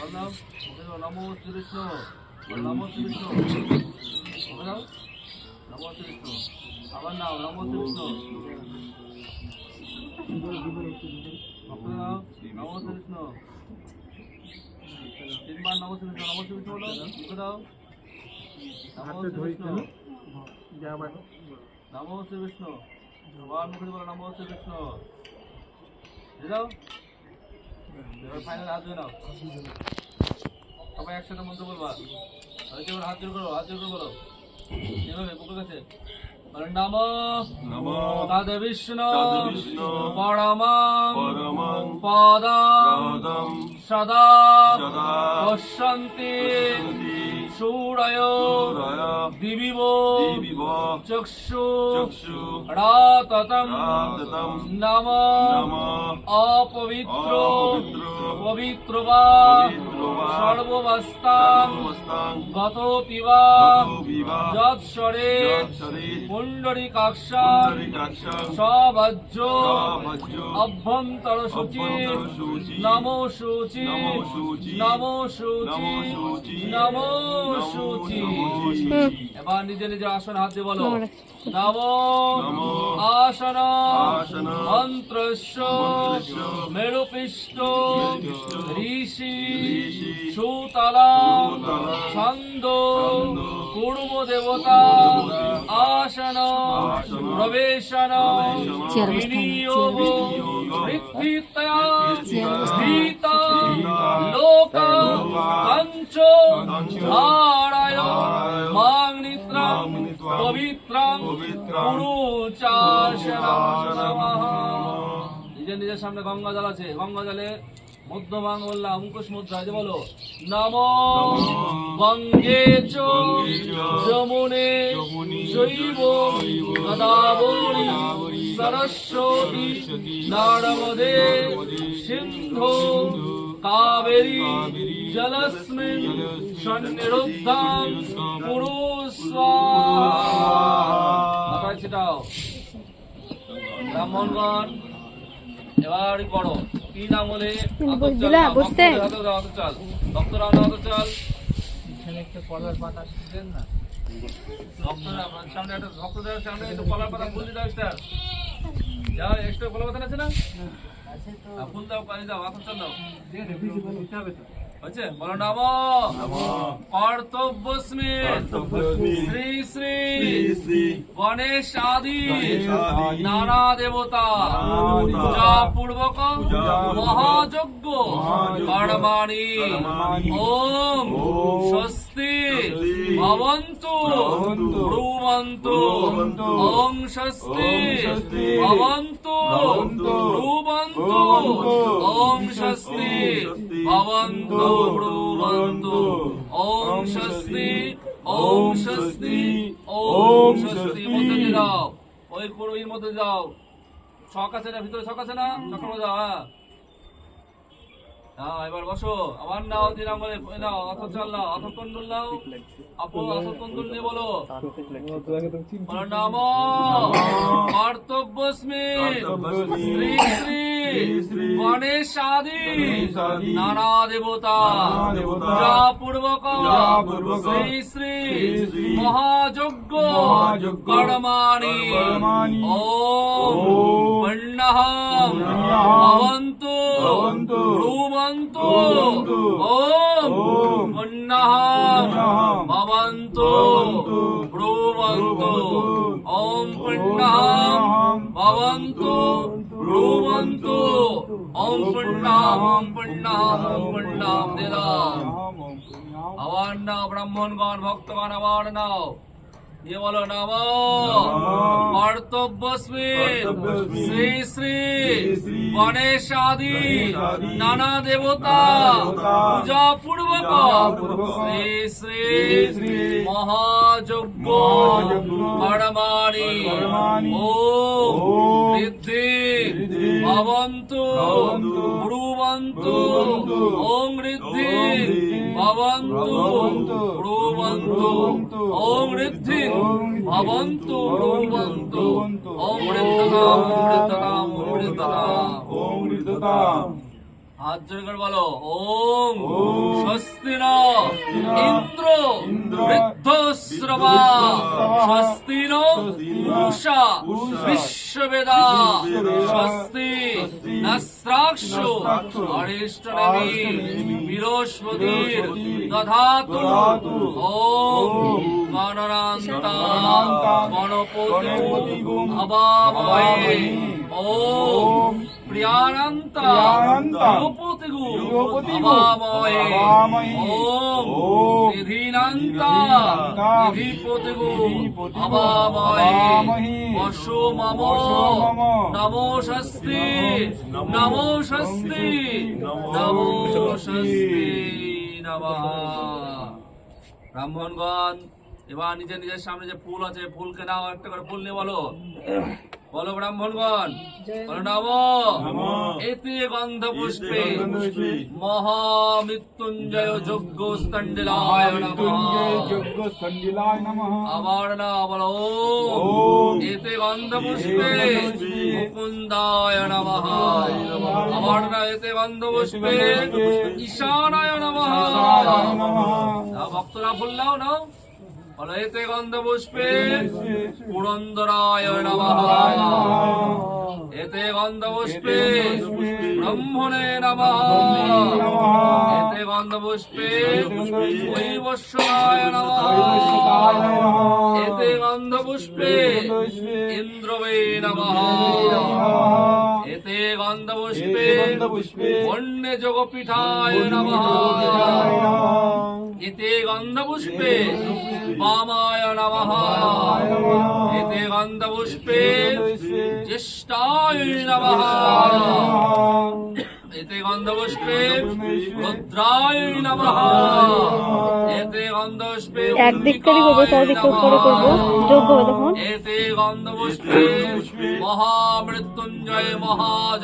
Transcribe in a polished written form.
নমো শ্রী বিষ্ণু, নমো শ্রী বিষ্ণু, নমো শ্রী বিষ্ণু। আবার নাও নমো শ্রী বিষ্ণু, নমো শ্রী বিষ্ণু। তিনবার নমো শ্রী বিষ্ণু, নমো শ্রী বিষ্ণু বলো, লিখে দাও। নমো শ্রী বিষ্ণু, নমো শ্রী বিষ্ণু। সবার মুখে বলো নমো শ্রী বিষ্ণু। দাও। এবার ফাইনাল হাত ধুয়ে নাও। সবাই একসাথে মন্ত্র বলবা। এবার হাত জোর করো, হাত জোর করে বলো। এভাবে বুকের কাছে নমো নমো তদ বিষ্ণু পরমং পদম সদা পশ্যন্তি সূরয় দিবিব চক্ষু রাততম নমো অপবিত্র পবিত্র বা সর্ববস্তাং গতোপি বা যৎসরে পুণ্ডরীকাক্ষাং সবজ্জ অভ্যন্তর শুচি নমো শুচি নমো শুচি নমো শুচি। এবার নিজে নিজে আসন হাতে বলো নমো আসন মন্ত্রস্য মেরুপিষ্ট ঋষি সুতলা ছন্দ পূর্ব দেবতা আসন প্রবেশন বিনিয়োগ বৃদ্ধিতয়া ভীতা লোক পঞ্চ ধারায় মাং নিত্রাং পবিত্রাং পুরুচাসনম। নিজের নিজের সামনে গঙ্গা জল আছে, গঙ্গা জলে মধ্যমাং বললাম মুখোশ মুদ্রা আছে বলো নমো গঙ্গে চ যমুনে চৈব গোদাবরী সরস্বতী নর্মদে সিন্ধু কাবেরী জলস্মিন সন্নিরুদ্ধাং কুরু স্বাহা। ছিটাও ব্রাহ্মণগণ এবারই পড়ো তিন আঙুলে চাল ভক্তরা চাল এখানে একটা কলার পাতা দেন না, ভক্তরা সামনে একটা ভক্তদের সামনে একটু কলার পাতা ফুল দিতে স্টার যা এক্সট্রা কলার পাতা আছে না ফুল দাও পানি দাও আতর চাল দাও হচ্ছে বলো নমো কর্তব্যস্মি শ্রী শ্রী গণেশ আদি নানা দেবতা পূজা পূর্বক মহাযজ্ঞ কর্মাণি ওম স্বস্তি ভবন্তু ব্রুবন্তু ওম স্বস্তি ভবন্তু ব্রুবন্তু ওম স্বস্তি ভবন্তু ব্রুবন্তু ওম স্বস্তি ওম স্বস্তি ওম স্বস্তি। মধ্যে দিয়ে দাও, ওই পুরোহির মধ্যে যাও। ছক আছে না ভিতরে, ছক আছে না, ছকের মধ্যে যাও। হ্যাঁ এবার বসো। আমার নাও দিন আমলে নাও, অথর চাল নাও, অথর তন্ডুল নাও, অথর তন্ডুল নিয়ে বলো নমো কর্তব্যস্মি শ্রী শ্রী গণেশ আদি নানা দেবতা পূজা পূর্বক শ্রী শ্রী মহাযজ্ঞ কর্মাণি ওম পুণ্যঃ ভবন্তু ব্রুবন্তু ওম পুণ্যঃ ভবন্তু ব্রুবন্তু ওম পুণ্যঃ ভবন্তু ব্রুবন্তু ওম পুণ্যঃ দে দাও। আবার নাও ব্রাহ্মণগণ ভক্তগণ আবার নাও, ये बोलो नमो কর্তব্যস্মি শ্রী শ্রী গণেশ আদি নানা দেবতা পূজা পূর্বক শ্রী শ্রী মহাযজ্ঞ কর্মাণি ওম ঋদ্ধি ভবন্তু ব্রুবন্তু ওম ঋদ্ধি ভবন্তু ব্রুবন্তু ওম ঋদ্ধি ভবন্তু ব্রুবন্তু ওম ঋদ্ধতাম ওম ঋদ্ধতাম ওম ঋদ্ধতাম ওম ঋদ্ধতাম। হাত জোড় করে বলো ওম স্বস্তি ন ইন্দ্র বৃদ্ধশ্রবা স্বস্তি ন পূষা বিশ্ববেদা স্বস্তি নস্রাক্ষো অরিষ্টনেমি বৃহস্পতির দধাতু ওম গণনান্তা গণপতি অবাময়ে ওম প্রিয়ানন্তা গৃহপতিগু অবাময়ে ওম নিধিনান্তা নিধিপতিগু অবাময়ে বসো মম নমো স্বস্তি নমো স্বস্তি নমো স্বস্তি নমঃ। ব্রাহ্মণগণ এবার নিজের নিজের সামনে যে ফুল আছে ফুলকে নাও, একটা করে ফুল নিয়ে বলো বলো ব্রাহ্মণগণ বলো নমো এতে গন্ধ পুষ্পে মহামৃত্যুঞ্জয় যজ্ঞ স্তন্ডিলায় নমঃ। আবার না বলো এতে গন্ধ পুষ্পে মুকুন্দায় নমঃ। আবার না এতে গন্ধ পুষ্পে ঈশানায় নমঃ। ভক্তরা ফুল নাও নাও বলো এতে গন্ধ পুষ্পে পুরন্দরায় নমঃ। এতে গন্ধ পুষ্পে ব্রহ্মণে নমঃ। এতে গন্ধ পুষ্পে বৈবস্বতায় নমঃ। এতে গন্ধ পুষ্পে ইন্দ্রবে নমঃ। এতে গন্ধ পুষ্পে বন্যে যোগপীঠায় নমঃ। এতে গন্ধ পুষ্পে বামায় নমঃ। এতে গন্ধ পুষ্পে জ্যেষ্ঠায় নমঃ। এতে গন্ধ পুষ্পে রুদ্রায় নমঃ। এতে গন্ধ পুষ্পে একদিককারই করবো, চারদিক করে করবো, যোগ্য হবে তখন। এতে গন্ধ পুষ্পে মহামৃত্যুঞ্জয় মহাযোগ